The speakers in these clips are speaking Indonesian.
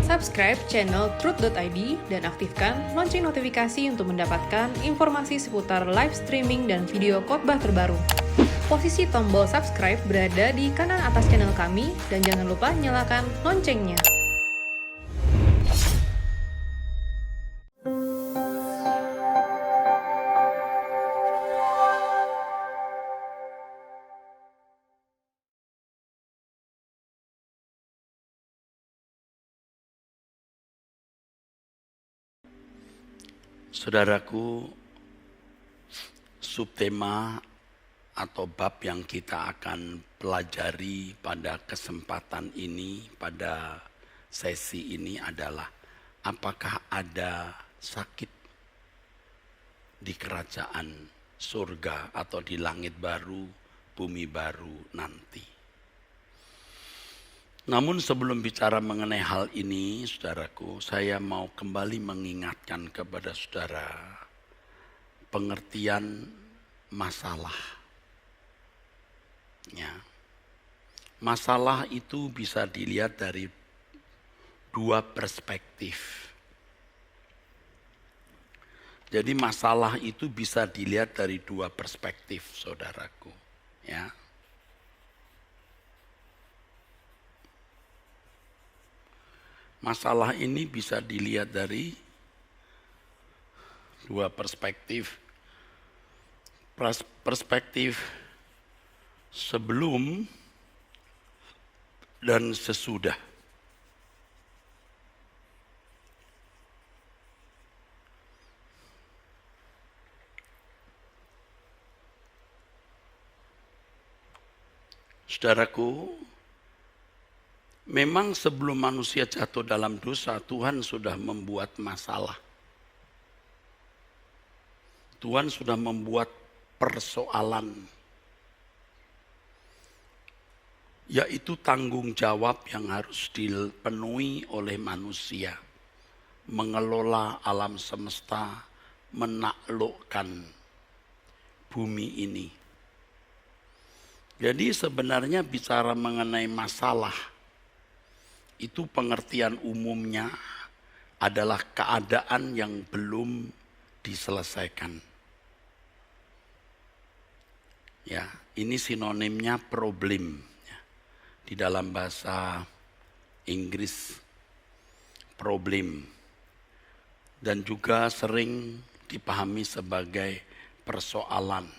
Subscribe channel Truth.id dan aktifkan lonceng notifikasi untuk mendapatkan informasi seputar live streaming dan video khotbah terbaru. Posisi tombol subscribe berada di kanan atas channel kami dan jangan lupa nyalakan loncengnya. Saudaraku, subtema atau bab yang kita akan pelajari pada kesempatan ini, pada sesi ini adalah apakah ada sakit di kerajaan surga atau di langit baru, bumi baru nanti. Namun sebelum bicara mengenai hal ini, saudaraku, saya mau kembali mengingatkan kepada saudara pengertian masalah. Ya. Masalah itu bisa dilihat dari dua perspektif. Jadi masalah itu bisa dilihat dari dua perspektif, saudaraku. Ya. Masalah ini bisa dilihat dari dua perspektif. Perspektif sebelum dan sesudah. Saudaraku, memang sebelum manusia jatuh dalam dosa, Tuhan sudah membuat masalah. Tuhan sudah membuat persoalan, yaitu tanggung jawab yang harus dipenuhi oleh manusia. Mengelola alam semesta, menaklukkan bumi ini. Jadi sebenarnya bicara mengenai masalah, itu pengertian umumnya adalah keadaan yang belum diselesaikan. Ya, ini sinonimnya problem. Ya. Di dalam bahasa Inggris, problem. Dan juga sering dipahami sebagai persoalan.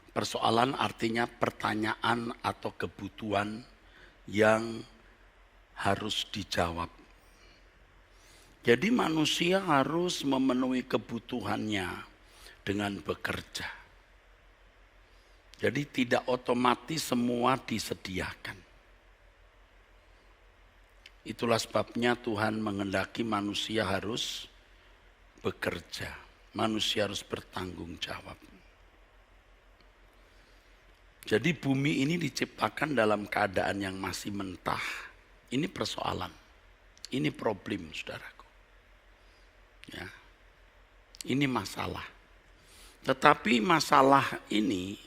Persoalan artinya pertanyaan atau kebutuhan yang harus dijawab. Jadi manusia harus memenuhi kebutuhannya dengan bekerja. Jadi tidak otomatis semua disediakan. Itulah sebabnya Tuhan menghendaki manusia harus bekerja. Manusia harus bertanggung jawab. Jadi bumi ini diciptakan dalam keadaan yang masih mentah. Ini persoalan, ini problem, saudaraku. Ya, ini masalah. Tetapi masalah ini,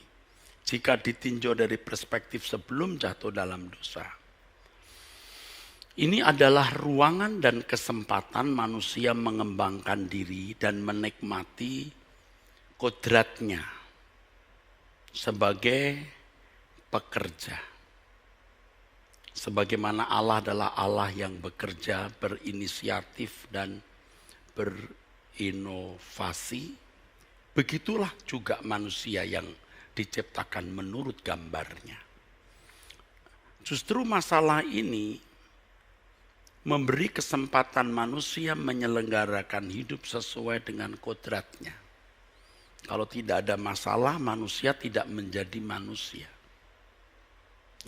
jika ditinjau dari perspektif sebelum jatuh dalam dosa, ini adalah ruangan dan kesempatan manusia mengembangkan diri dan menikmati kodratnya sebagai pekerja. Sebagaimana Allah adalah Allah yang bekerja, berinisiatif dan berinovasi, begitulah juga manusia yang diciptakan menurut gambarnya. Justru masalah ini memberi kesempatan manusia menyelenggarakan hidup sesuai dengan kodratnya. Kalau tidak ada masalah, manusia tidak menjadi manusia.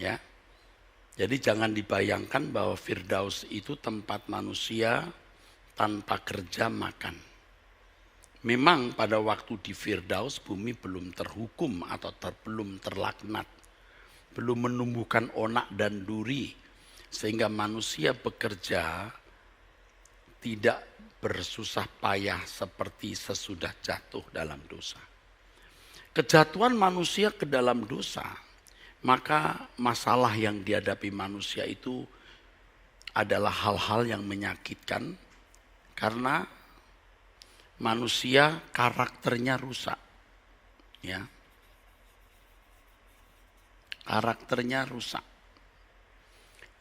Ya. Jadi jangan dibayangkan bahwa Firdaus itu tempat manusia tanpa kerja makan. Memang pada waktu di Firdaus bumi belum terhukum atau belum terlaknat. Belum menumbuhkan onak dan duri. Sehingga manusia bekerja tidak bersusah payah seperti sesudah jatuh dalam dosa. Kejatuhan manusia ke dalam dosa, maka masalah yang dihadapi manusia itu adalah hal-hal yang menyakitkan karena manusia karakternya rusak. Ya. Karakternya rusak.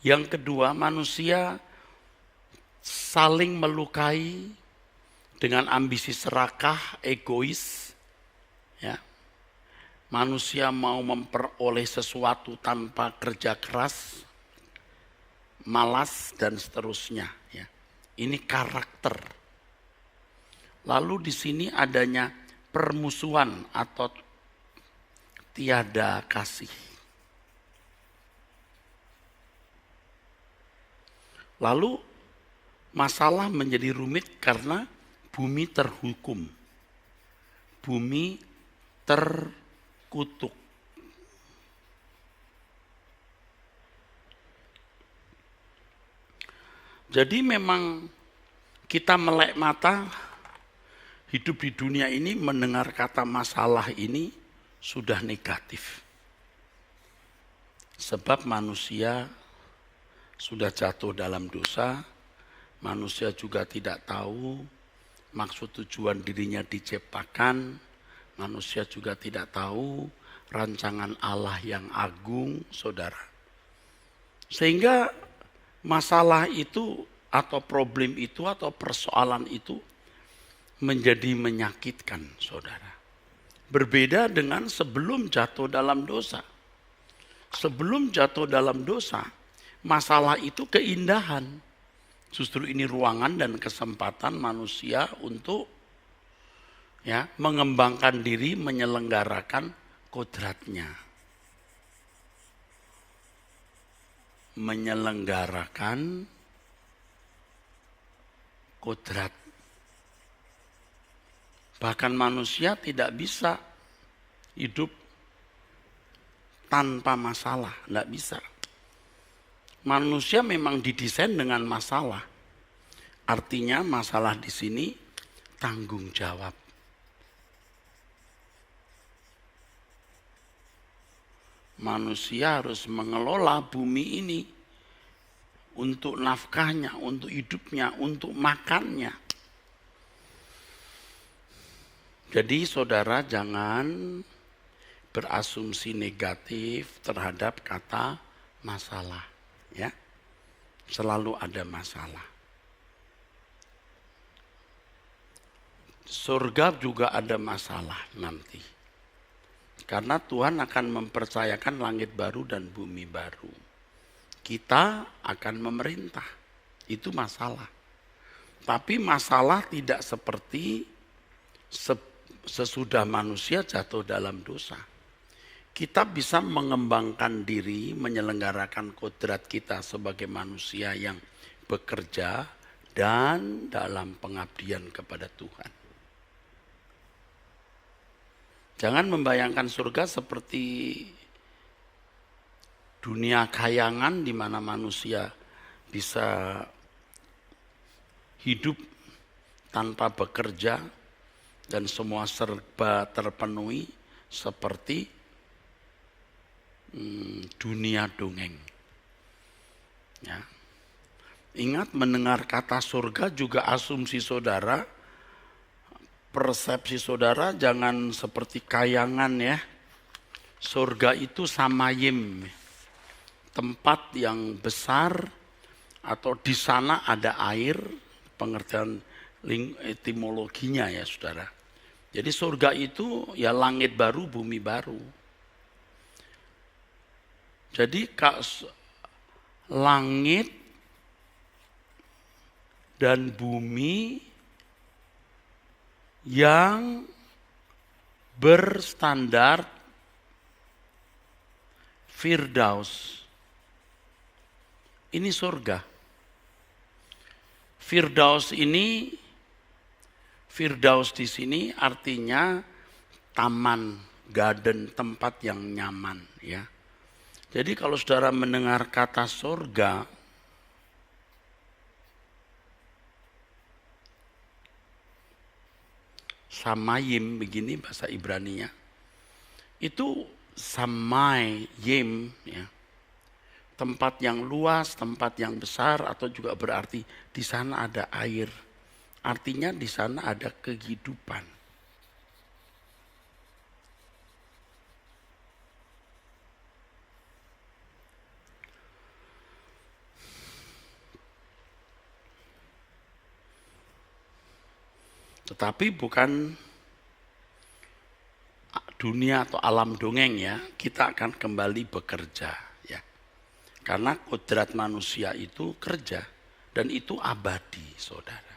Yang kedua, manusia saling melukai dengan ambisi serakah, egois. Ya. Manusia mau memperoleh sesuatu tanpa kerja keras, malas dan seterusnya. Ya. Ini karakter. Lalu di sini adanya permusuhan atau tiada kasih. Lalu masalah menjadi rumit karena bumi terhukum. Bumi terkutuk. Jadi memang kita melek mata hidup di dunia ini mendengar kata masalah ini sudah negatif. Sebab manusia sudah jatuh dalam dosa, manusia juga tidak tahu maksud tujuan dirinya diciptakan, manusia juga tidak tahu rancangan Allah yang agung, saudara. Sehingga masalah itu atau problem itu atau persoalan itu menjadi menyakitkan, saudara. Berbeda dengan sebelum jatuh dalam dosa. Sebelum jatuh dalam dosa, masalah itu keindahan. Justru ini ruangan dan kesempatan manusia untuk mengembangkan diri, menyelenggarakan kodratnya. Menyelenggarakan kodrat. Bahkan manusia tidak bisa hidup tanpa masalah, tidak bisa. Manusia memang didesain dengan masalah. Artinya masalah di sini tanggung jawab. Manusia harus mengelola bumi ini untuk nafkahnya, untuk hidupnya, untuk makannya. Jadi saudara jangan berasumsi negatif terhadap kata masalah. Ya, selalu ada masalah. Surga juga ada masalah nanti. Karena Tuhan akan mempercayakan langit baru dan bumi baru. Kita akan memerintah. Itu masalah. Tapi masalah tidak seperti sesudah manusia jatuh dalam dosa. Kita bisa mengembangkan diri, menyelenggarakan kodrat kita sebagai manusia yang bekerja dan dalam pengabdian kepada Tuhan. Jangan membayangkan surga seperti dunia khayangan di mana manusia bisa hidup tanpa bekerja dan semua serba terpenuhi seperti dunia dongeng. Ya. Ingat mendengar kata surga juga asumsi saudara, persepsi saudara jangan seperti kayangan ya. Surga itu samayim, tempat yang besar atau di sana ada air, pengertian etimologinya ya saudara. Jadi surga itu ya langit baru, bumi baru. Jadi langit dan bumi yang berstandar Firdaus. Ini surga. Firdaus di sini artinya taman, garden, tempat yang nyaman ya. Jadi kalau saudara mendengar kata surga, samayim begini bahasa Ibraninya, itu samayim ya. tempat yang luas, tempat yang besar, atau juga berarti di sana ada air. Artinya di sana ada kehidupan. Tetapi bukan dunia atau alam dongeng ya, kita akan kembali bekerja ya. Karena kodrat manusia itu kerja dan itu abadi, saudara.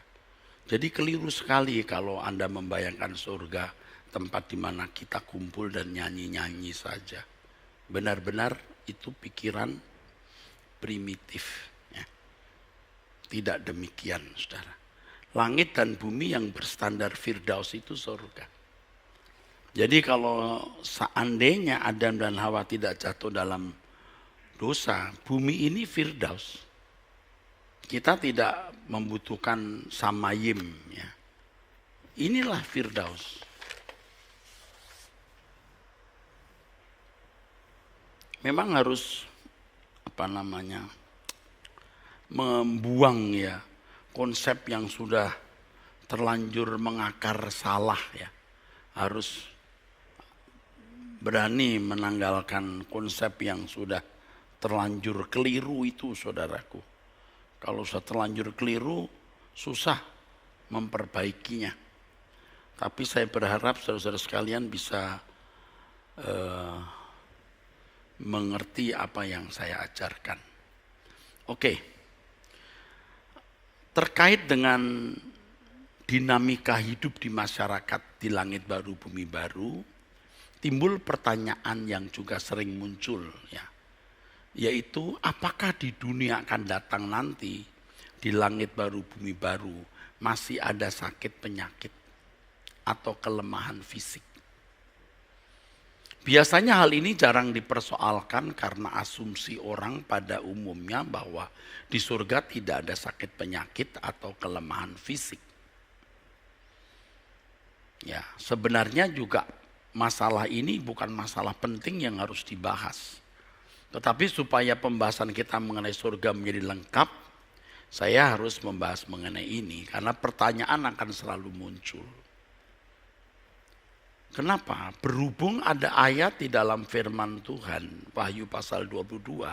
Jadi keliru sekali kalau Anda membayangkan surga tempat di mana kita kumpul dan nyanyi-nyanyi saja. Benar-benar itu pikiran primitif ya. Tidak demikian, saudara. Langit dan bumi yang berstandar Firdaus itu surga. Jadi kalau seandainya Adam dan Hawa tidak jatuh dalam dosa, bumi ini Firdaus. Kita tidak membutuhkan samayim ya. Inilah Firdaus. Memang harus membuang ya konsep yang sudah terlanjur mengakar salah ya. Harus berani menanggalkan konsep yang sudah terlanjur keliru itu, saudaraku. Kalau sudah terlanjur keliru, susah memperbaikinya. Tapi saya berharap saudara-saudara sekalian bisa mengerti apa yang saya ajarkan. Oke. Terkait dengan dinamika hidup di masyarakat di langit baru, bumi baru, timbul pertanyaan yang juga sering muncul ya. Yaitu apakah di dunia akan datang nanti di langit baru bumi baru masih ada sakit penyakit atau kelemahan fisik. Biasanya hal ini jarang dipersoalkan karena asumsi orang pada umumnya bahwa di surga tidak ada sakit penyakit atau kelemahan fisik. Ya, sebenarnya juga masalah ini bukan masalah penting yang harus dibahas. Tetapi supaya pembahasan kita mengenai surga menjadi lengkap, saya harus membahas mengenai ini karena pertanyaan akan selalu muncul. Kenapa? Berhubung ada ayat di dalam firman Tuhan, Wahyu pasal 22,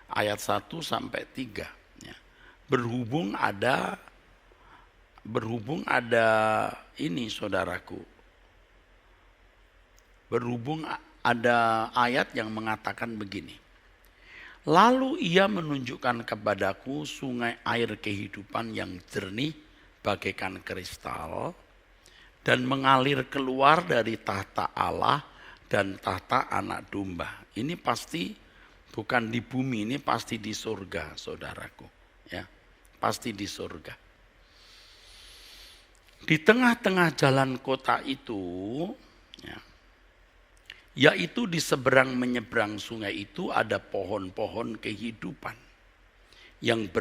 ayat 1 sampai 3. Ya. Berhubung ada ini saudaraku. Berhubung ada ayat yang mengatakan begini. Lalu ia menunjukkan kepadaku sungai air kehidupan yang jernih bagaikan kristal dan mengalir keluar dari tahta Allah dan tahta anak domba. Ini pasti bukan di bumi, ini pasti di surga, saudaraku. Ya, pasti di surga. Di tengah-tengah jalan kota itu, ya, yaitu di seberang menyeberang sungai itu ada pohon-pohon kehidupan yang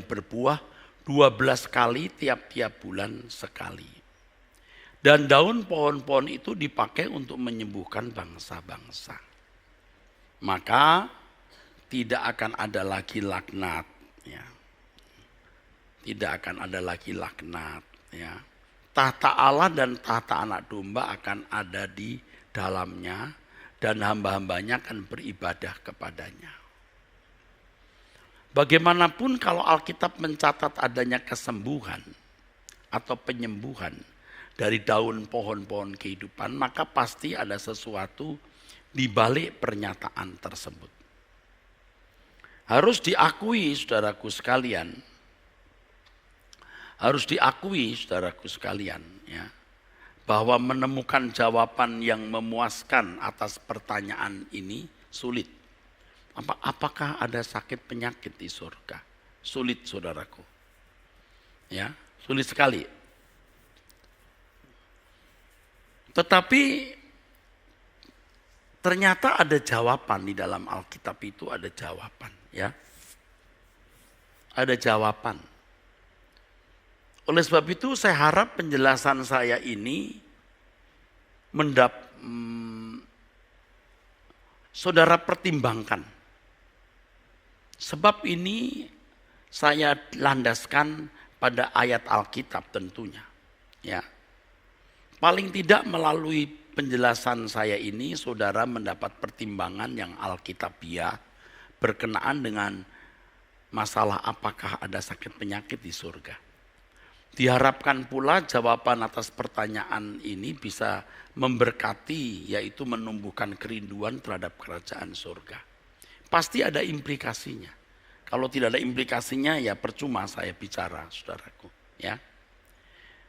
berbuah 12 kali tiap-tiap bulan sekali. Dan daun pohon-pohon itu dipakai untuk menyembuhkan bangsa-bangsa. Maka tidak akan ada lagi laknat. Ya. Tidak akan ada lagi laknat. Ya. Tahta Allah dan tahta anak domba akan ada di dalamnya. Dan hamba-hambanya akan beribadah kepadanya. Bagaimanapun kalau Alkitab mencatat adanya kesembuhan atau penyembuhan dari daun pohon-pohon kehidupan, maka pasti ada sesuatu di balik pernyataan tersebut. Harus diakui saudaraku sekalian, ya, bahwa menemukan jawaban yang memuaskan atas pertanyaan ini sulit. Apakah ada sakit penyakit di surga? Sulit saudaraku. Ya, sulit sekali. Tetapi ternyata ada jawaban di dalam Alkitab itu, ada jawaban ya. Ada jawaban. Oleh sebab itu saya harap penjelasan saya ini saudara pertimbangkan. Sebab ini saya landaskan pada ayat Alkitab tentunya. Ya. Paling tidak melalui penjelasan saya ini saudara mendapat pertimbangan yang alkitabiah berkenaan dengan masalah apakah ada sakit penyakit di surga. Diharapkan pula jawaban atas pertanyaan ini bisa memberkati, yaitu menumbuhkan kerinduan terhadap kerajaan surga. Pasti ada implikasinya. Kalau tidak ada implikasinya ya percuma saya bicara, saudaraku. Ya,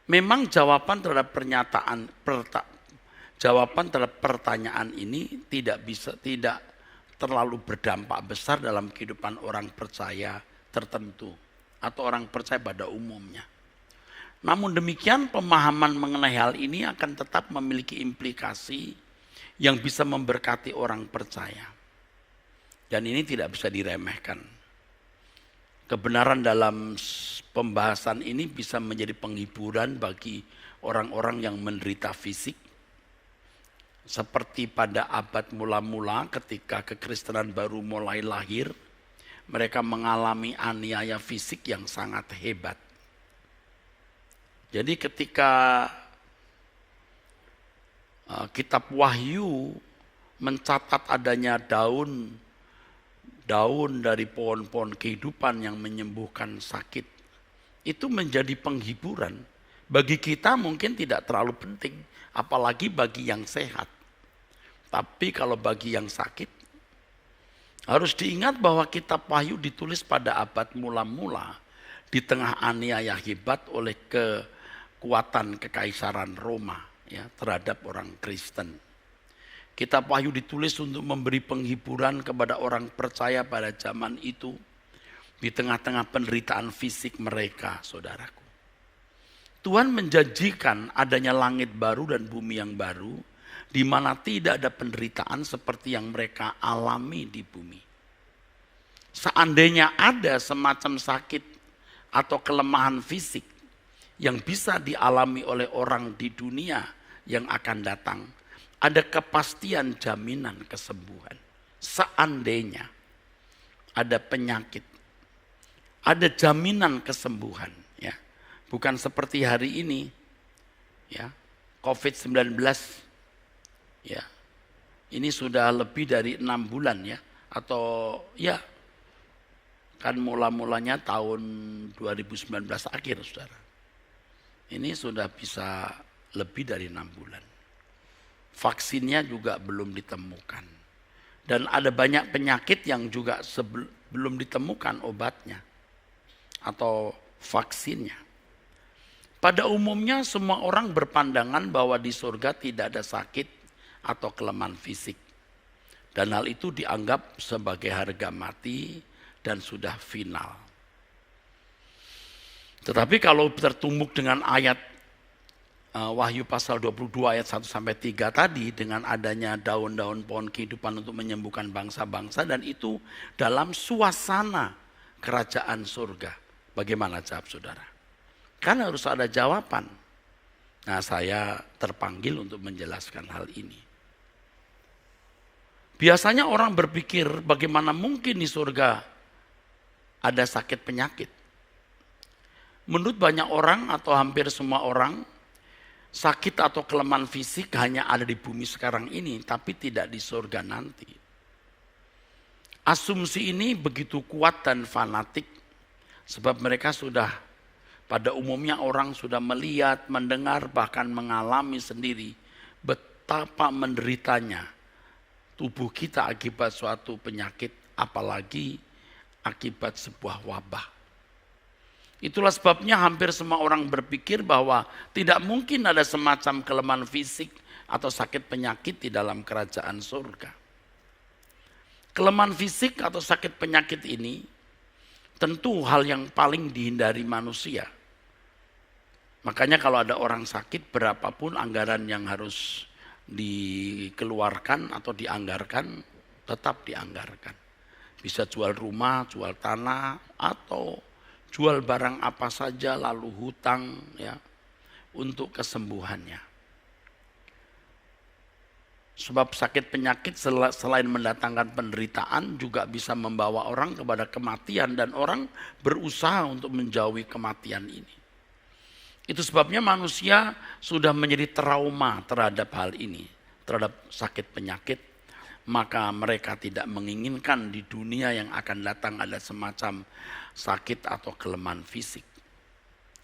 memang jawaban terhadap pertanyaan ini tidak terlalu berdampak besar dalam kehidupan orang percaya tertentu atau orang percaya pada umumnya. Namun demikian pemahaman mengenai hal ini akan tetap memiliki implikasi yang bisa memberkati orang percaya. Dan ini tidak bisa diremehkan. Kebenaran dalam pembahasan ini bisa menjadi penghiburan bagi orang-orang yang menderita fisik. Seperti pada abad mula-mula ketika kekristenan baru mulai lahir, mereka mengalami aniaya fisik yang sangat hebat. Jadi ketika kitab Wahyu mencatat adanya daun dari pohon-pohon kehidupan yang menyembuhkan sakit, itu menjadi penghiburan. Bagi kita mungkin tidak terlalu penting, apalagi bagi yang sehat. Tapi kalau bagi yang sakit, harus diingat bahwa kitab Wahyu ditulis pada abad mula-mula di tengah aniaya hebat oleh kekuatan kekaisaran Roma ya, terhadap orang Kristen. Kitab Wahyu ditulis untuk memberi penghiburan kepada orang percaya pada zaman itu di tengah-tengah penderitaan fisik mereka, saudaraku. Tuhan menjanjikan adanya langit baru dan bumi yang baru di mana tidak ada penderitaan seperti yang mereka alami di bumi. Seandainya ada semacam sakit atau kelemahan fisik yang bisa dialami oleh orang di dunia yang akan datang, ada kepastian jaminan kesembuhan. Seandainya ada penyakit, ada jaminan kesembuhan. Ya. Bukan seperti hari ini, ya, COVID-19. Ya, ini sudah lebih dari 6 bulan ya, atau ya, kan mula-mulanya tahun 2019 akhir, saudara. Ini sudah bisa lebih dari 6 bulan. Vaksinnya juga belum ditemukan. Dan ada banyak penyakit yang juga belum ditemukan obatnya atau vaksinnya. Pada umumnya semua orang berpandangan bahwa di surga tidak ada sakit atau kelemahan fisik. Dan hal itu dianggap sebagai harga mati dan sudah final. Tetapi kalau tertumbuk dengan ayat Wahyu pasal 22 ayat 1-3 tadi, dengan adanya daun-daun pohon kehidupan untuk menyembuhkan bangsa-bangsa, dan itu dalam suasana kerajaan surga. Bagaimana jawab saudara? Kan harus ada jawaban. Nah, saya terpanggil untuk menjelaskan hal ini. Biasanya orang berpikir bagaimana mungkin di surga ada sakit penyakit. Menurut banyak orang atau hampir semua orang, sakit atau kelemahan fisik hanya ada di bumi sekarang ini, tapi tidak di surga nanti. Asumsi ini begitu kuat dan fanatik, sebab mereka sudah, pada umumnya orang sudah melihat, mendengar, bahkan mengalami sendiri betapa menderitanya tubuh kita akibat suatu penyakit, apalagi akibat sebuah wabah. Itulah sebabnya hampir semua orang berpikir bahwa tidak mungkin ada semacam kelemahan fisik atau sakit penyakit di dalam kerajaan surga. Kelemahan fisik atau sakit penyakit ini tentu hal yang paling dihindari manusia. Makanya kalau ada orang sakit, berapapun anggaran yang harus dikeluarkan atau dianggarkan, tetap dianggarkan. Bisa jual rumah, jual tanah, atau jual barang apa saja lalu hutang ya untuk kesembuhannya. Sebab sakit penyakit selain mendatangkan penderitaan juga bisa membawa orang kepada kematian dan orang berusaha untuk menjauhi kematian ini. Itu sebabnya manusia sudah menjadi trauma terhadap hal ini, terhadap sakit penyakit. Maka mereka tidak menginginkan di dunia yang akan datang ada semacam sakit atau kelemahan fisik.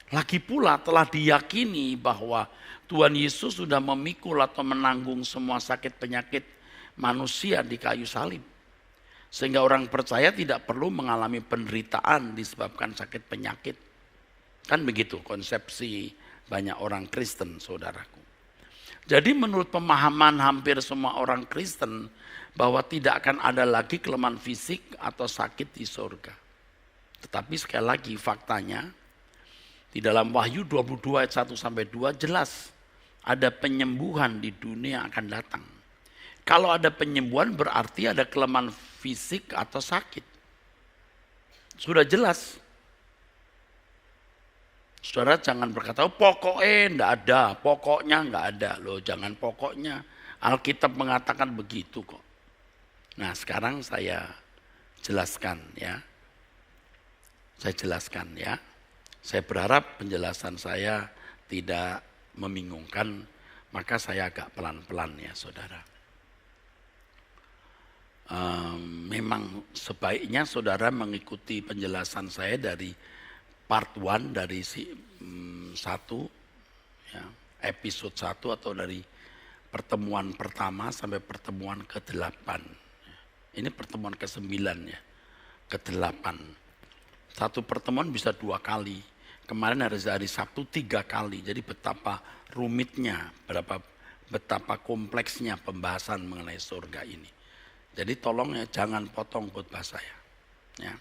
Lagi pula telah diyakini bahwa Tuhan Yesus sudah memikul atau menanggung semua sakit penyakit manusia di kayu salib. Sehingga orang percaya tidak perlu mengalami penderitaan disebabkan sakit penyakit. Kan begitu konsepsi banyak orang Kristen, saudaraku. Jadi menurut pemahaman hampir semua orang Kristen bahwa tidak akan ada lagi kelemahan fisik atau sakit di surga. Tetapi sekali lagi faktanya di dalam Wahyu 22 ayat 1 sampai 2 jelas ada penyembuhan di dunia akan datang. Kalau ada penyembuhan berarti ada kelemahan fisik atau sakit. Sudah jelas. Saudara jangan berkata, pokoknya enggak ada, pokoknya enggak ada. Loh jangan pokoknya, Alkitab mengatakan begitu kok. Nah sekarang saya jelaskan ya. Saya berharap penjelasan saya tidak membingungkan, maka saya agak pelan-pelan ya saudara. Memang sebaiknya saudara mengikuti penjelasan saya dari part 1 dari ya, episode 1 atau dari pertemuan pertama sampai pertemuan ke-8. Ini pertemuan ke-9 ya, ke-8. Satu pertemuan bisa 2 kali. Kemarin hari Sabtu 3 kali. Jadi betapa rumitnya, betapa kompleksnya pembahasan mengenai surga ini. Jadi tolong ya jangan potong khotbah saya. Ya.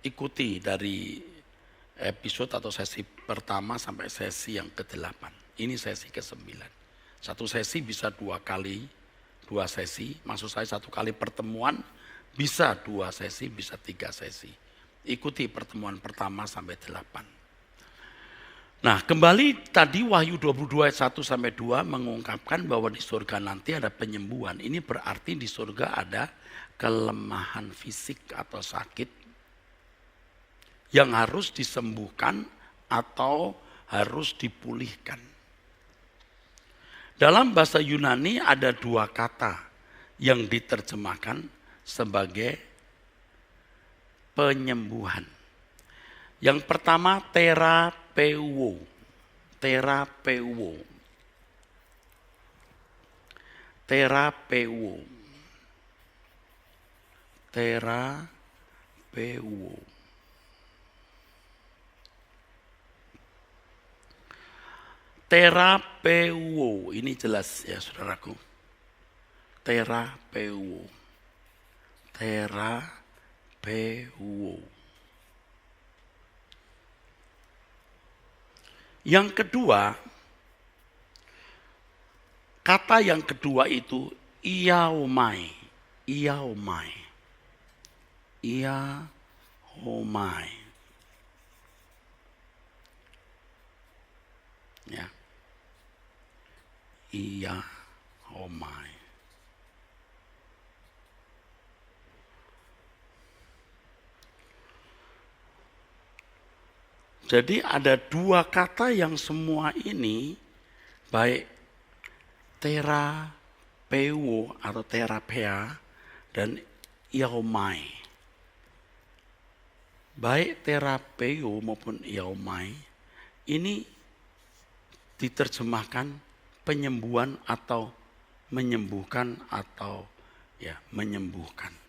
Ikuti dari episode atau sesi pertama sampai sesi yang ke-8. Ini sesi ke-9. Satu sesi bisa 2 kali, 2 sesi. Maksud saya 1 kali pertemuan bisa 2 sesi, bisa 3 sesi. Ikuti pertemuan pertama sampai 8. Nah kembali tadi Wahyu 22 ayat 1 sampai 2 mengungkapkan bahwa di surga nanti ada penyembuhan. Ini berarti di surga ada kelemahan fisik atau sakit yang harus disembuhkan atau harus dipulihkan. Dalam bahasa Yunani ada 2 kata yang diterjemahkan sebagai penyembuhan. Yang pertama terapeuo. Terapeuo. Terapeuo. Terapeuo. Terapeuo. Ini jelas ya saudaraku. Terapeuo. Terapeuo. Yang kedua, kata yang kedua itu iaomai. Iaomai. Iaomai. Ya. Iaomai. Jadi ada 2 kata yang semua ini baik terapeuo atau terapea dan iaomai. Baik terapeuo maupun iaomai ini diterjemahkan penyembuhan atau menyembuhkan atau ya menyembuhkan.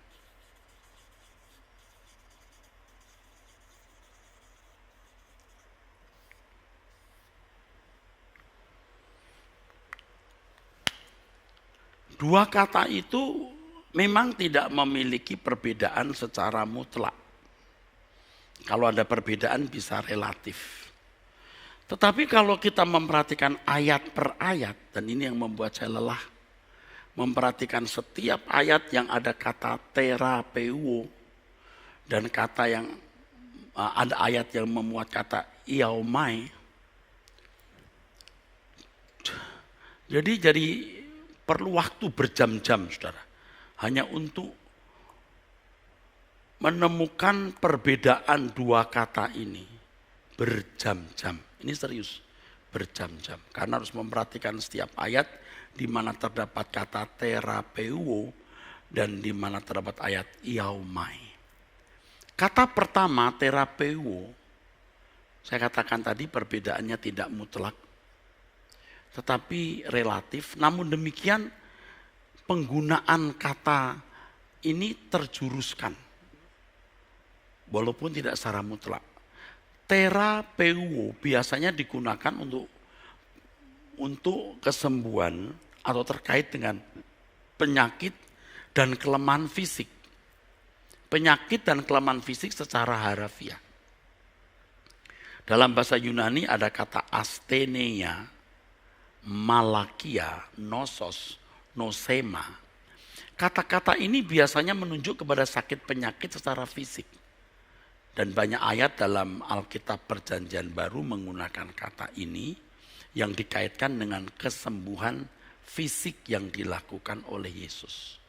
Dua kata itu memang tidak memiliki perbedaan secara mutlak. Kalau ada perbedaan bisa relatif. Tetapi kalau kita memperhatikan ayat per ayat, dan ini yang membuat saya lelah, memperhatikan setiap ayat yang ada kata terapeuo, dan kata yang ada ayat yang memuat kata iaomai. Jadi perlu waktu berjam-jam, saudara. Hanya untuk menemukan perbedaan dua kata ini. Berjam-jam. Ini serius. Berjam-jam. Karena harus memperhatikan setiap ayat di mana terdapat kata terapeuo dan di mana terdapat ayat iaumai. Kata pertama terapeuo, saya katakan tadi perbedaannya tidak mutlak, tetapi relatif. Namun demikian penggunaan kata ini terjuruskan, walaupun tidak secara mutlak. Terapeuo biasanya digunakan untuk kesembuhan atau terkait dengan penyakit dan kelemahan fisik. Penyakit dan kelemahan fisik secara harafiah. Dalam bahasa Yunani ada kata asthenia, malakia, nosos, nosema. Kata-kata ini biasanya menunjuk kepada sakit penyakit secara fisik. Dan banyak ayat dalam Alkitab Perjanjian Baru menggunakan kata ini yang dikaitkan dengan kesembuhan fisik yang dilakukan oleh Yesus.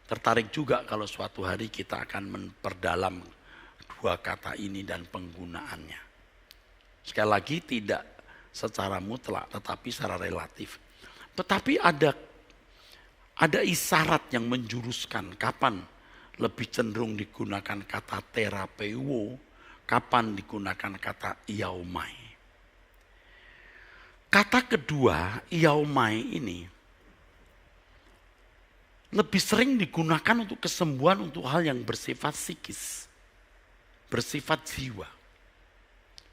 Tertarik juga kalau suatu hari kita akan memperdalam dua kata ini dan penggunaannya. Sekali lagi tidak secara mutlak tetapi secara relatif. Tetapi ada isyarat yang menjuruskan kapan lebih cenderung digunakan kata terapeuo, kapan digunakan kata iaumai. Kata kedua, iaumai ini lebih sering digunakan untuk kesembuhan untuk hal yang bersifat psikis, bersifat jiwa.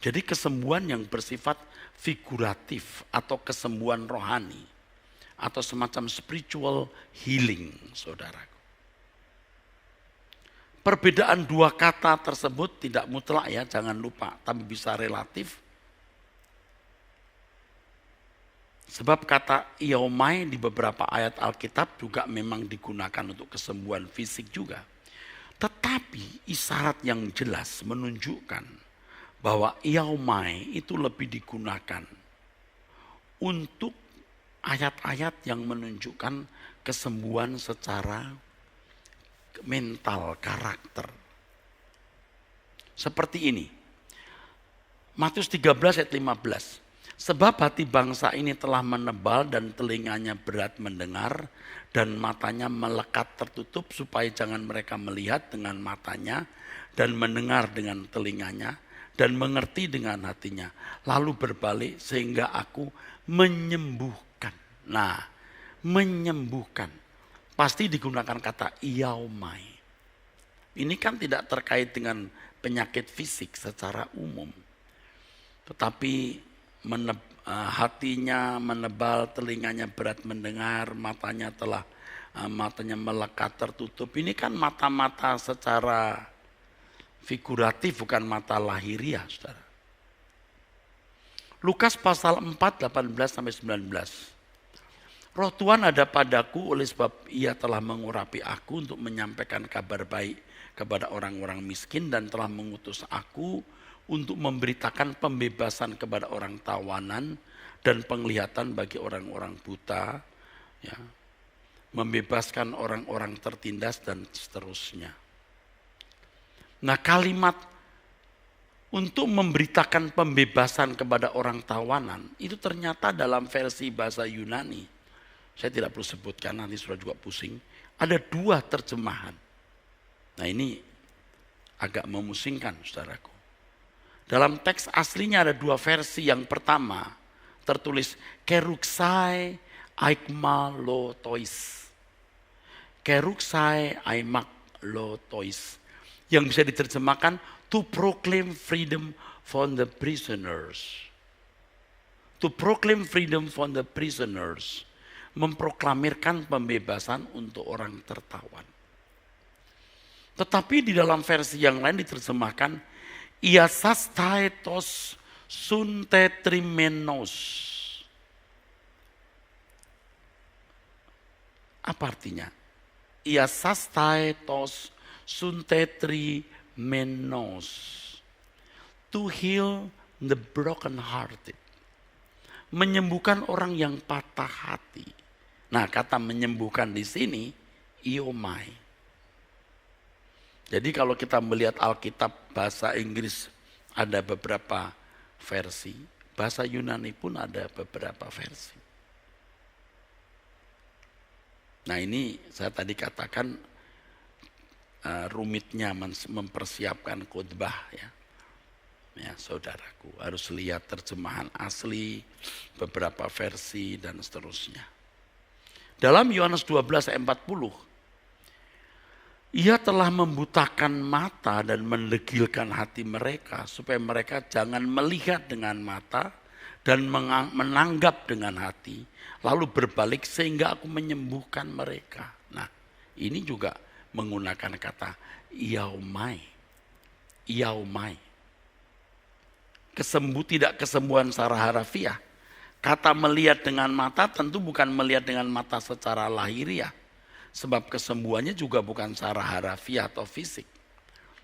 Jadi kesembuhan yang bersifat figuratif atau kesembuhan rohani atau semacam spiritual healing, saudaraku. Perbedaan dua kata tersebut tidak mutlak ya, jangan lupa, tapi bisa relatif. Sebab kata iaumai di beberapa ayat Alkitab juga memang digunakan untuk kesembuhan fisik juga. Tetapi isyarat yang jelas menunjukkan bahwa iaumai itu lebih digunakan untuk ayat-ayat yang menunjukkan kesembuhan secara mental, karakter. Seperti ini. Matius 13 ayat 15. Sebab hati bangsa ini telah menebal dan telinganya berat mendengar dan matanya melekat tertutup supaya jangan mereka melihat dengan matanya dan mendengar dengan telinganya dan mengerti dengan hatinya. Lalu berbalik sehingga aku menyembuhkan. Nah, menyembuhkan. Pasti digunakan kata iaumai. Ini kan tidak terkait dengan penyakit fisik secara umum. Tetapi hatinya menebal, telinganya berat mendengar, matanya melekat tertutup. Ini kan mata-mata secara figuratif, bukan mata lahiriah, saudara. Lukas pasal 4, 18-19. Roh Tuhan ada padaku oleh sebab ia telah mengurapi aku untuk menyampaikan kabar baik kepada orang-orang miskin dan telah mengutus aku untuk memberitakan pembebasan kepada orang tawanan dan penglihatan bagi orang-orang buta, ya, membebaskan orang-orang tertindas dan seterusnya. Nah, kalimat untuk memberitakan pembebasan kepada orang tawanan itu ternyata dalam versi bahasa Yunani. Saya tidak perlu sebutkan, nanti sudah juga pusing. Ada dua terjemahan. Nah, ini agak memusingkan, saudaraku. Dalam teks aslinya ada dua versi. Yang pertama tertulis keruksai aikmalotois. Keruksai aimaklotois. Yang bisa diterjemahkan to proclaim freedom for the prisoners. To proclaim freedom for the prisoners. Memproklamirkan pembebasan untuk orang tertawan. Tetapi di dalam versi yang lain diterjemahkan iasastaetos suntetrimenos. Apa artinya? Iasastaetos suntetrimenos. To heal the broken hearted. menyembuhkan orang yang patah hati. Nah, kata menyembuhkan di sini, iomai. Jadi kalau kita melihat Alkitab bahasa Inggris ada beberapa versi, bahasa Yunani pun ada beberapa versi. Nah ini saya tadi katakan rumitnya mempersiapkan khotbah ya. Ya saudaraku, harus lihat terjemahan asli, beberapa versi dan seterusnya. Dalam Yohanes 12 ayat 40, ia telah membutakan mata dan mendegilkan hati mereka supaya mereka jangan melihat dengan mata dan menanggap dengan hati, lalu berbalik sehingga aku menyembuhkan mereka. Nah, ini juga menggunakan kata iaumai. Iaumai. Tidak kesembuhan secara harafiah. Kata melihat dengan mata tentu bukan melihat dengan mata secara lahiriah. Sebab kesembuhannya juga bukan secara harafiah atau fisik.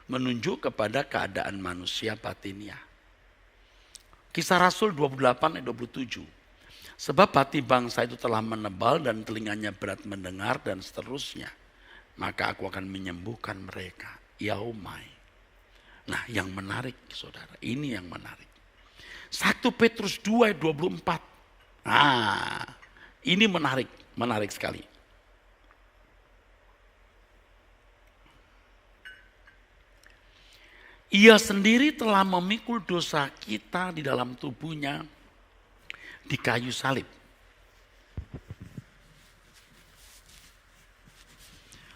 Menunjuk kepada keadaan manusia batiniah. Kisah Rasul 28 ayat 27. Sebab hati bangsa itu telah menebal dan telinganya berat mendengar dan seterusnya. Maka aku akan menyembuhkan mereka. Yaumai. Nah yang menarik saudara, ini yang menarik. 1 Petrus 2 ayat 24. Nah ini menarik sekali. Ia sendiri telah memikul dosa kita di dalam tubuhnya di kayu salib.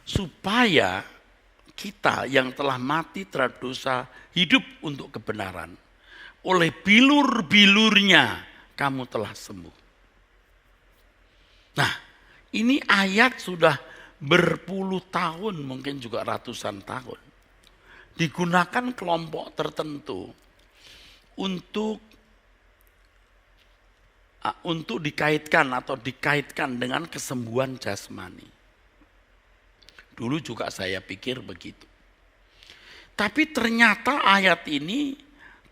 Supaya kita yang telah mati terhadap dosa hidup untuk kebenaran. Oleh bilur-bilurnya kamu telah sembuh. Nah ini ayat sudah berpuluh tahun, mungkin juga ratusan tahun. Digunakan kelompok tertentu untuk dikaitkan dengan kesembuhan jasmani. Dulu juga saya pikir begitu. Tapi ternyata ayat ini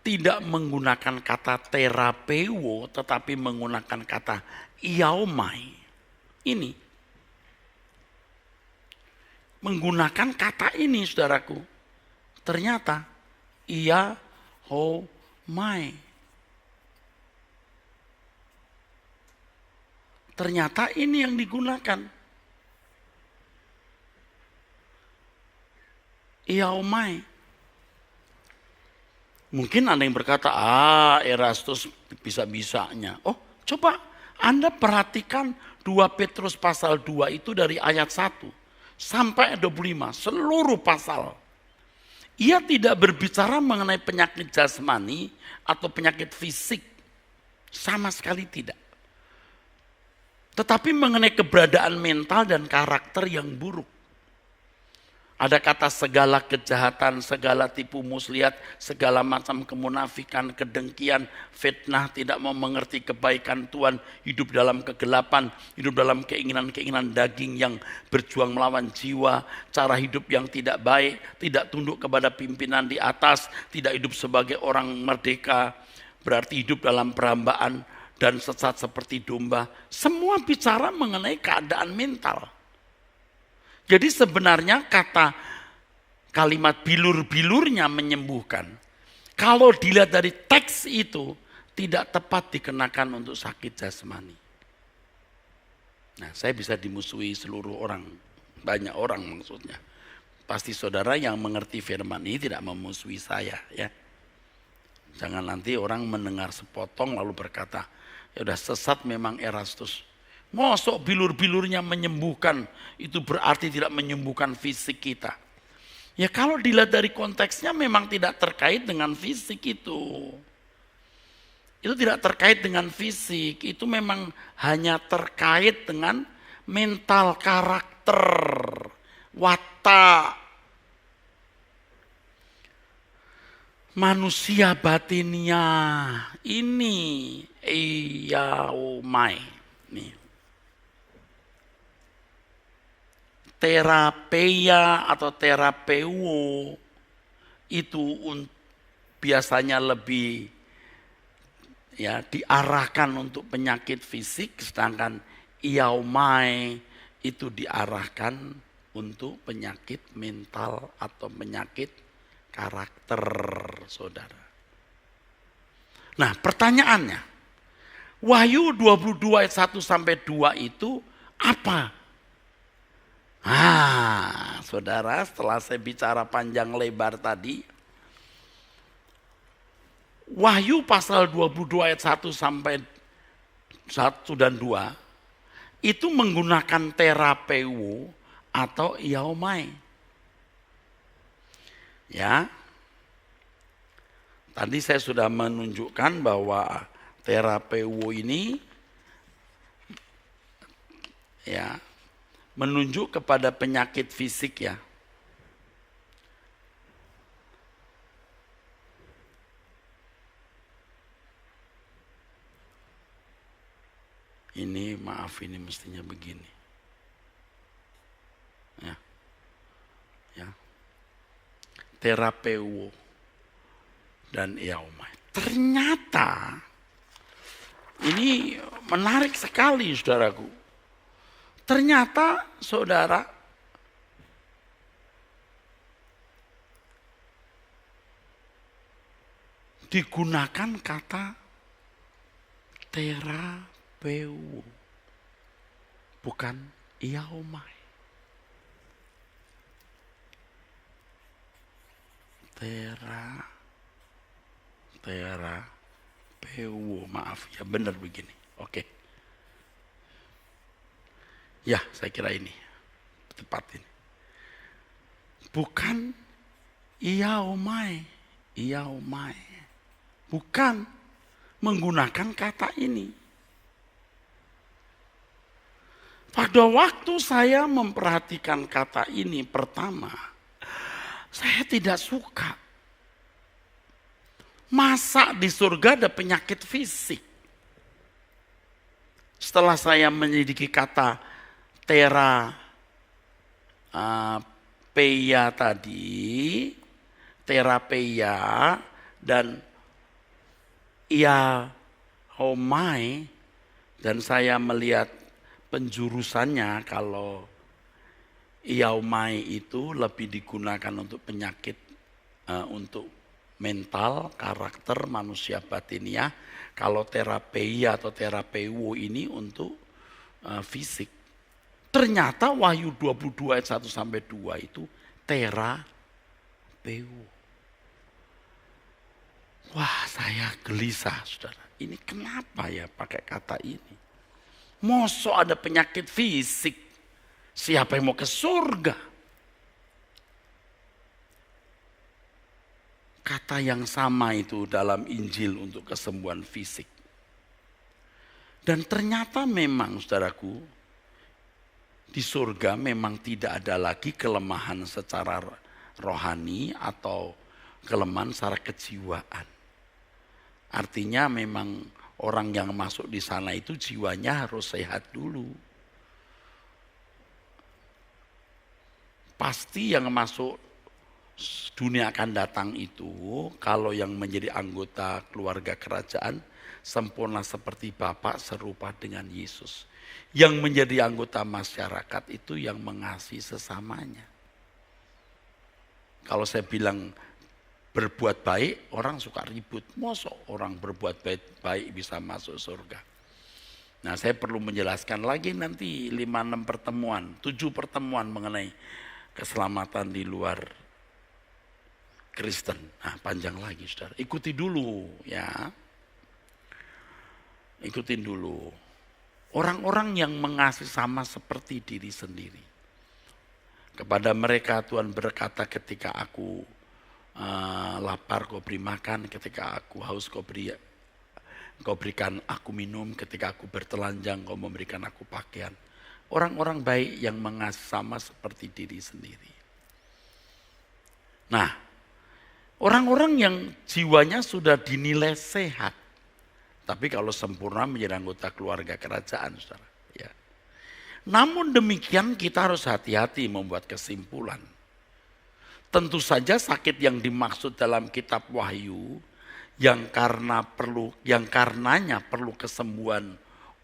tidak menggunakan kata terapeuo, tetapi menggunakan kata iaumai. Ini. Menggunakan kata ini saudaraku. Ternyata iaumai. Ternyata ini yang digunakan. Iaumai. Mungkin ada yang berkata, Erastus bisa-bisanya. Oh coba Anda perhatikan 2 Petrus pasal 2 itu dari ayat 1 sampai 25, seluruh pasal. Ia tidak berbicara mengenai penyakit jasmani atau penyakit fisik. Sama sekali tidak. Tetapi mengenai keberadaan mental dan karakter yang buruk. Ada kata segala kejahatan, segala tipu muslihat, segala macam kemunafikan, kedengkian, fitnah, tidak mau mengerti kebaikan Tuhan, hidup dalam kegelapan, hidup dalam keinginan-keinginan daging yang berjuang melawan jiwa, cara hidup yang tidak baik, tidak tunduk kepada pimpinan di atas, tidak hidup sebagai orang merdeka, berarti hidup dalam perhambaan dan sesat seperti domba. Semua bicara mengenai keadaan mental. Jadi sebenarnya kalimat bilur-bilurnya menyembuhkan. Kalau dilihat dari teks itu tidak tepat dikenakan untuk sakit jasmani. Nah, saya bisa dimusuhi seluruh orang, banyak orang maksudnya. Pasti saudara yang mengerti firman ini tidak memusuhi saya ya. Jangan nanti orang mendengar sepotong lalu berkata, ya udah sesat memang Erastus. Mosok bilur-bilurnya menyembuhkan, itu berarti tidak menyembuhkan fisik kita. Ya kalau dilihat dari konteksnya memang tidak terkait dengan fisik itu. Itu tidak terkait dengan fisik, itu memang hanya terkait dengan mental, karakter, watak. Manusia batinia ini iaumai. Nih. Terapeia atau terapeuo itu biasanya lebih ya diarahkan untuk penyakit fisik, sedangkan iaumai itu diarahkan untuk penyakit mental atau penyakit karakter, saudara. Nah, pertanyaannya, Wahyu 22 ayat 1 sampai 2 itu apa? Saudara, setelah saya bicara panjang lebar tadi, Wahyu pasal 22 ayat 1 sampai 1 dan 2 itu menggunakan terapeu atau iaumai. Ya. Tadi saya sudah menunjukkan bahwa terapeu ini ya menunjuk kepada penyakit fisik ya. Ini maaf, ini mestinya begini. Ya. Ya. Terapeu dan iaumai. Ternyata ini menarik sekali, saudaraku. Ternyata saudara, digunakan kata terapeu, bukan iaumai. Terapeu, maaf ya, benar begini. Oke. Ya, saya kira ini tepat ini. Bukan iaumai. Bukan menggunakan kata ini. Pada waktu saya memperhatikan kata ini pertama, saya tidak suka. Masa di surga ada penyakit fisik? Setelah saya menyelidiki kata terapeia tadi, terapeia dan iaumai, dan saya melihat penjurusannya kalau iaumai itu lebih digunakan untuk penyakit, untuk mental, karakter, manusia batiniah. Kalau terapeia atau terapeu ini untuk fisik. Ternyata Wahyu 22 ayat 1 sampai 2 itu terapeu. Wah, saya gelisah, saudara. Ini kenapa ya pakai kata ini? Mosok ada penyakit fisik. Siapa yang mau ke surga? Kata yang sama itu dalam Injil untuk kesembuhan fisik. Dan ternyata memang, saudaraku, di surga memang tidak ada lagi kelemahan secara rohani atau kelemahan secara kejiwaan. Artinya memang orang yang masuk di sana itu jiwanya harus sehat dulu. Pasti yang masuk dunia akan datang itu, kalau yang menjadi anggota keluarga kerajaan, sempurna seperti Bapa, serupa dengan Yesus. Yang menjadi anggota masyarakat itu yang mengasihi sesamanya. Kalau saya bilang berbuat baik, orang suka ribut. Mosok orang berbuat baik bisa masuk surga. Nah, saya perlu menjelaskan lagi nanti 5-6 pertemuan, 7 pertemuan mengenai keselamatan di luar Kristen. Nah, panjang lagi, saudara. Ikuti dulu ya. Ikutin dulu. Orang-orang yang mengasihi sama seperti diri sendiri. Kepada mereka Tuhan berkata, ketika aku lapar kau beri makan, ketika aku haus kau berikan aku minum, ketika aku bertelanjang kau memberikan aku pakaian. Orang-orang baik yang mengasihi sama seperti diri sendiri. Nah, orang-orang yang jiwanya sudah dinilai sehat, tapi kalau sempurna menjadi anggota keluarga kerajaan, saudara. Ya. Namun demikian kita harus hati-hati membuat kesimpulan. Tentu saja sakit yang dimaksud dalam kitab Wahyu yang karenanya perlu kesembuhan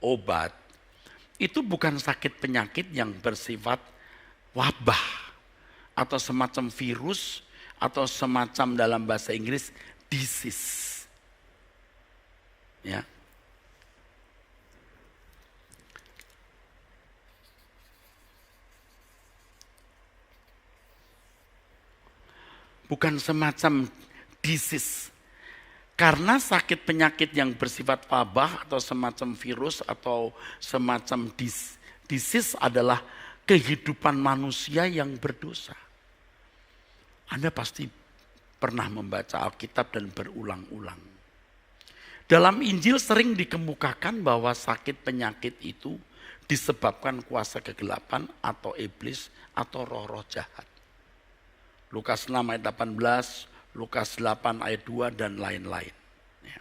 obat, itu bukan sakit penyakit yang bersifat wabah atau semacam virus atau semacam dalam bahasa Inggris disease. Ya. Bukan semacam disease. Karena sakit penyakit yang bersifat wabah atau semacam virus atau semacam disease adalah kehidupan manusia yang berdosa. Anda pasti pernah membaca Alkitab dan berulang-ulang. Dalam Injil sering dikemukakan bahwa sakit penyakit itu disebabkan kuasa kegelapan atau iblis atau roh-roh jahat. Lukas 6 ayat 18, Lukas 8 ayat 2 dan lain-lain. Ya.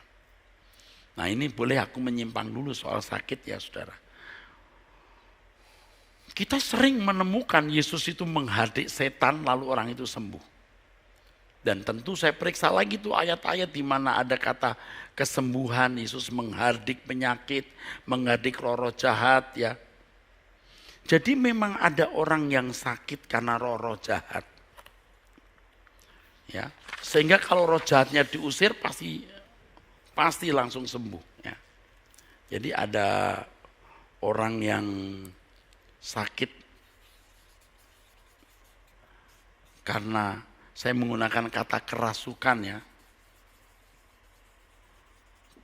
Nah ini boleh aku menyimpang dulu soal sakit ya saudara. Kita sering menemukan Yesus itu menghardik setan lalu orang itu sembuh. Dan tentu saya periksa lagi tuh ayat-ayat di mana ada kata kesembuhan, Yesus menghardik penyakit, menghardik roh-roh jahat ya. Jadi memang ada orang yang sakit karena roh-roh jahat. Ya, sehingga kalau roh jahatnya diusir pasti langsung sembuh ya. Jadi ada orang yang sakit karena saya menggunakan kata kerasukan ya.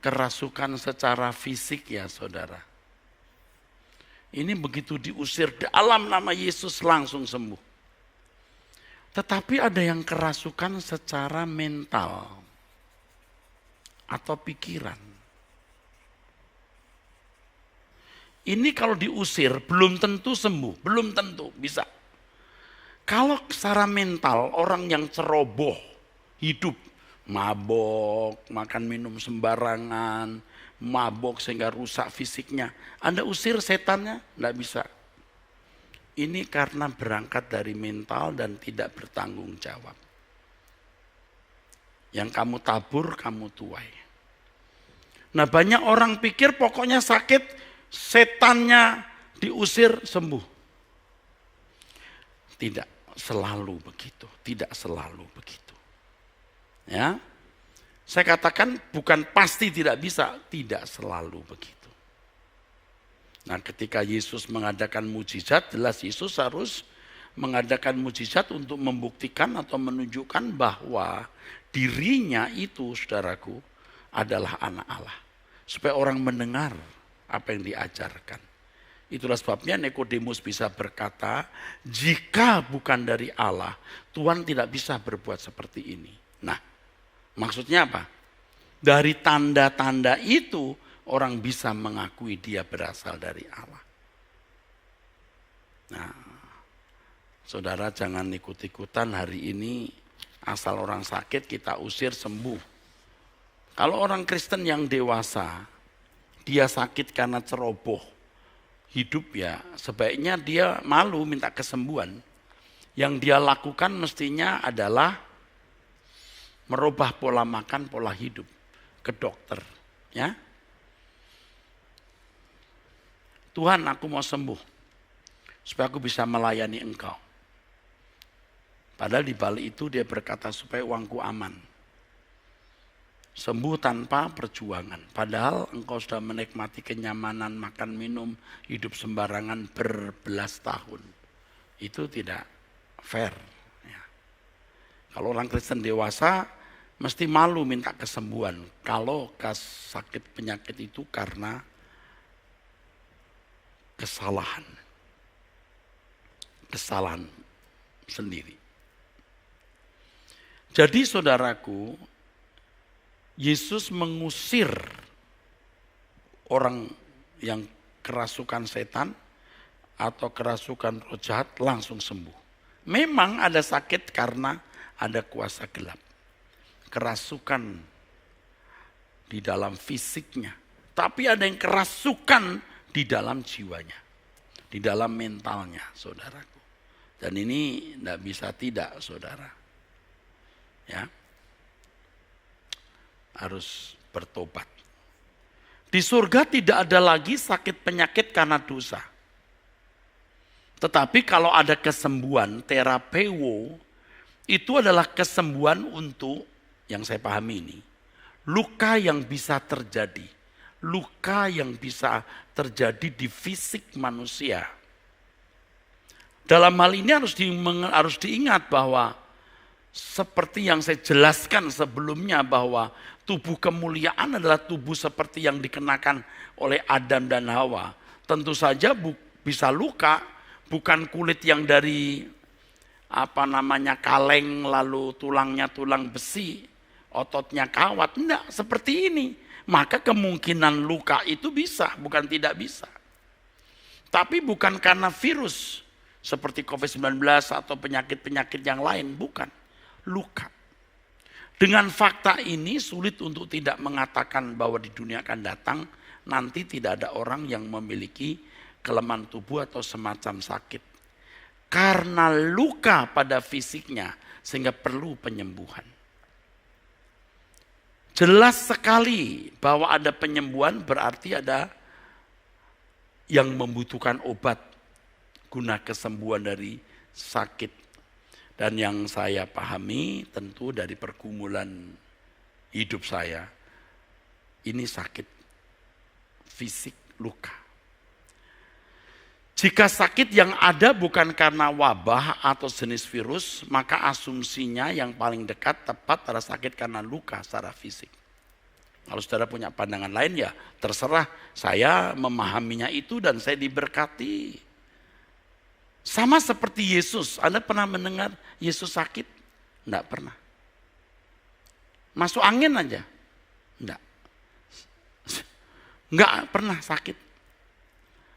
Kerasukan secara fisik ya saudara. Ini begitu diusir dalam nama Yesus langsung sembuh. Tetapi ada yang kerasukan secara mental atau pikiran. Ini kalau diusir belum tentu sembuh, belum tentu bisa. Kalau secara mental orang yang ceroboh, hidup, mabok, makan minum sembarangan, mabok sehingga rusak fisiknya. Anda usir setannya, enggak bisa. Ini karena berangkat dari mental dan tidak bertanggung jawab. Yang kamu tabur, kamu tuai. Nah banyak orang pikir pokoknya sakit, setannya diusir sembuh. Tidak selalu begitu, tidak selalu begitu. Ya, saya katakan bukan pasti tidak bisa, tidak selalu begitu. Nah ketika Yesus mengadakan mujizat, jelas Yesus harus mengadakan mujizat untuk membuktikan atau menunjukkan bahwa dirinya itu saudaraku adalah anak Allah. Supaya orang mendengar apa yang diajarkan. Itulah sebabnya Nikodemus bisa berkata, jika bukan dari Allah, Tuhan tidak bisa berbuat seperti ini. Nah maksudnya apa? Dari tanda-tanda itu, orang bisa mengakui dia berasal dari Allah. Nah, saudara jangan ikut-ikutan hari ini asal orang sakit kita usir sembuh. Kalau orang Kristen yang dewasa, dia sakit karena ceroboh hidup ya, sebaiknya dia malu minta kesembuhan. Yang dia lakukan mestinya adalah merubah pola makan, pola hidup ke dokter, ya. Tuhan aku mau sembuh, supaya aku bisa melayani engkau. Padahal di balik itu dia berkata supaya uangku aman. Sembuh tanpa perjuangan. Padahal engkau sudah menikmati kenyamanan, makan, minum, hidup sembarangan berbelas tahun. Itu tidak fair. Ya. Kalau orang Kristen dewasa, mesti malu minta kesembuhan. Kalau sakit penyakit itu karena kesalahan sendiri. Jadi saudaraku, Yesus mengusir orang yang kerasukan setan atau kerasukan roh jahat langsung sembuh. Memang ada sakit karena ada kuasa gelap. Kerasukan di dalam fisiknya. Tapi ada yang kerasukan di dalam jiwanya, di dalam mentalnya, saudaraku. Dan ini tidak bisa tidak, saudara. Ya, harus bertobat. Di surga tidak ada lagi sakit penyakit karena dosa. Tetapi kalau ada kesembuhan, terapeo, itu adalah kesembuhan untuk, yang saya pahami ini, luka yang bisa terjadi. Luka yang bisa terjadi di fisik manusia. Dalam hal ini harus diingat bahwa seperti yang saya jelaskan sebelumnya bahwa tubuh kemuliaan adalah tubuh seperti yang dikenakan oleh Adam dan Hawa. Tentu saja bisa luka, bukan kulit yang dari kaleng lalu tulangnya tulang besi, ototnya kawat. Enggak, seperti ini. Maka kemungkinan luka itu bisa, bukan tidak bisa. Tapi bukan karena virus seperti COVID-19 atau penyakit-penyakit yang lain, bukan. Luka. Dengan fakta ini sulit untuk tidak mengatakan bahwa di dunia akan datang nanti tidak ada orang yang memiliki kelemahan tubuh atau semacam sakit. Karena luka pada fisiknya sehingga perlu penyembuhan. Jelas sekali bahwa ada penyembuhan berarti ada yang membutuhkan obat guna kesembuhan dari sakit. Dan yang saya pahami tentu dari pergumulan hidup saya, ini sakit fisik, luka. Jika sakit yang ada bukan karena wabah atau jenis virus, maka asumsinya yang paling dekat tepat adalah sakit karena luka secara fisik. Kalau saudara punya pandangan lain ya terserah, saya memahaminya itu dan saya diberkati. Sama seperti Yesus, Anda pernah mendengar Yesus sakit? Enggak pernah. Masuk angin aja? Enggak pernah sakit.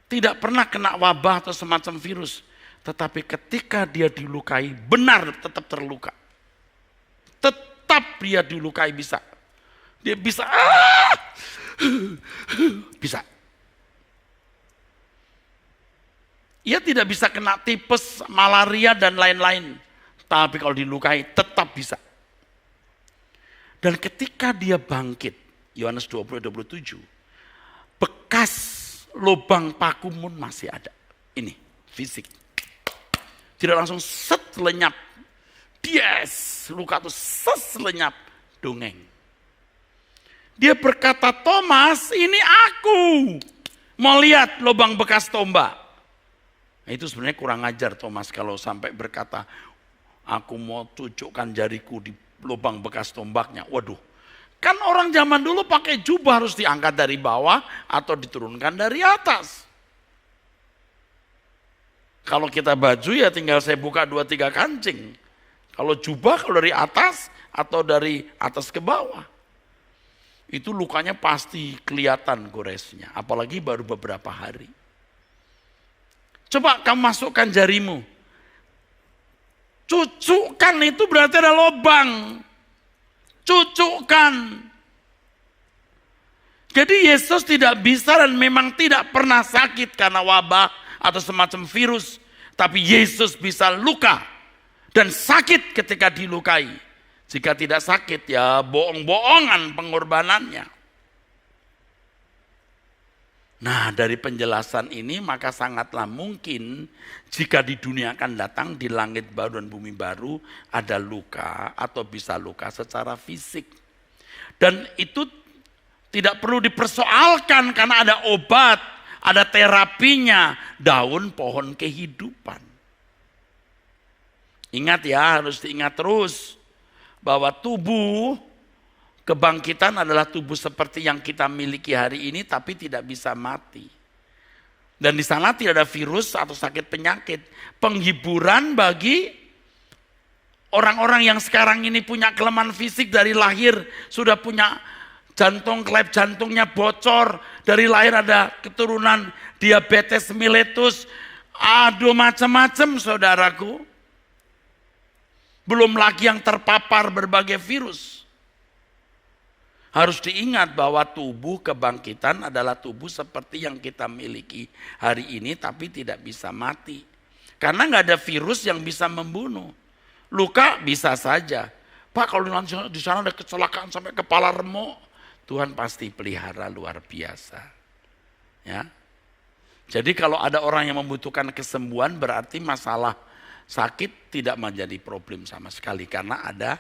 Tidak pernah kena wabah atau semacam virus. Tetapi ketika dia dilukai, benar tetap terluka. Tetap dia dilukai bisa. Dia bisa, bisa. Ia tidak bisa kena tipes, malaria dan lain-lain. Tapi kalau dilukai tetap bisa. Dan ketika dia bangkit, Yohanes 20-27, bekas lubang paku pun masih ada. Ini fisik. Tidak langsung set lenyap. Yes, luka itu set lenyap. Dongeng. Dia berkata, Thomas ini aku. Mau lihat lubang bekas tombak. Nah, itu sebenarnya kurang ajar Thomas kalau sampai berkata, aku mau tunjukkan jariku di lubang bekas tombaknya. Waduh, kan orang zaman dulu pakai jubah harus diangkat dari bawah atau diturunkan dari atas. Kalau kita baju ya tinggal saya buka 2-3 kancing. Kalau jubah kalau dari atas atau dari atas ke bawah. Itu lukanya pasti kelihatan goresnya, apalagi baru beberapa hari. Coba kamu masukkan jarimu. Cucukkan itu berarti ada lubang. Cucukkan. Jadi Yesus tidak bisa dan memang tidak pernah sakit karena wabah atau semacam virus. Tapi Yesus bisa luka dan sakit ketika dilukai. Jika tidak sakit ya bohong-bohongan pengorbanannya. Nah dari penjelasan ini maka sangatlah mungkin jika di dunia akan datang di langit baru dan bumi baru ada luka atau bisa luka secara fisik. Dan itu tidak perlu dipersoalkan karena ada obat, ada terapinya, daun pohon kehidupan. Ingat ya, harus diingat terus bahwa tubuh kebangkitan adalah tubuh seperti yang kita miliki hari ini tapi tidak bisa mati. Dan di sana tidak ada virus atau sakit penyakit. Penghiburan bagi orang-orang yang sekarang ini punya kelemahan fisik dari lahir, sudah punya jantung, klep jantungnya bocor, dari lahir ada keturunan diabetes mellitus, aduh macam-macam saudaraku. Belum lagi yang terpapar berbagai virus. Harus diingat bahwa tubuh kebangkitan adalah tubuh seperti yang kita miliki hari ini tapi tidak bisa mati. Karena nggak ada virus yang bisa membunuh. Luka bisa saja. Pak kalau nanti di sana ada kecelakaan sampai kepala remuk, Tuhan pasti pelihara luar biasa. Ya. Jadi kalau ada orang yang membutuhkan kesembuhan berarti masalah sakit tidak menjadi problem sama sekali karena ada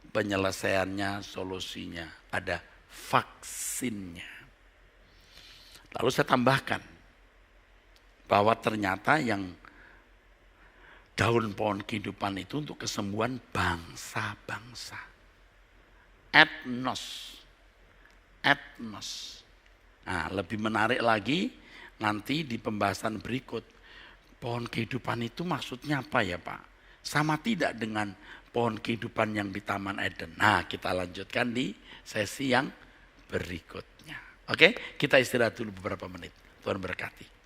penyelesaiannya, solusinya, ada vaksinnya. Lalu saya tambahkan bahwa ternyata yang daun pohon kehidupan itu untuk kesembuhan bangsa-bangsa. Etnos. Nah, lebih menarik lagi nanti di pembahasan berikut. Pohon kehidupan itu maksudnya apa ya Pak? Sama tidak dengan pohon kehidupan yang di Taman Eden. Nah, kita lanjutkan di sesi yang berikutnya. Oke, kita istirahat dulu beberapa menit. Tuhan berkati.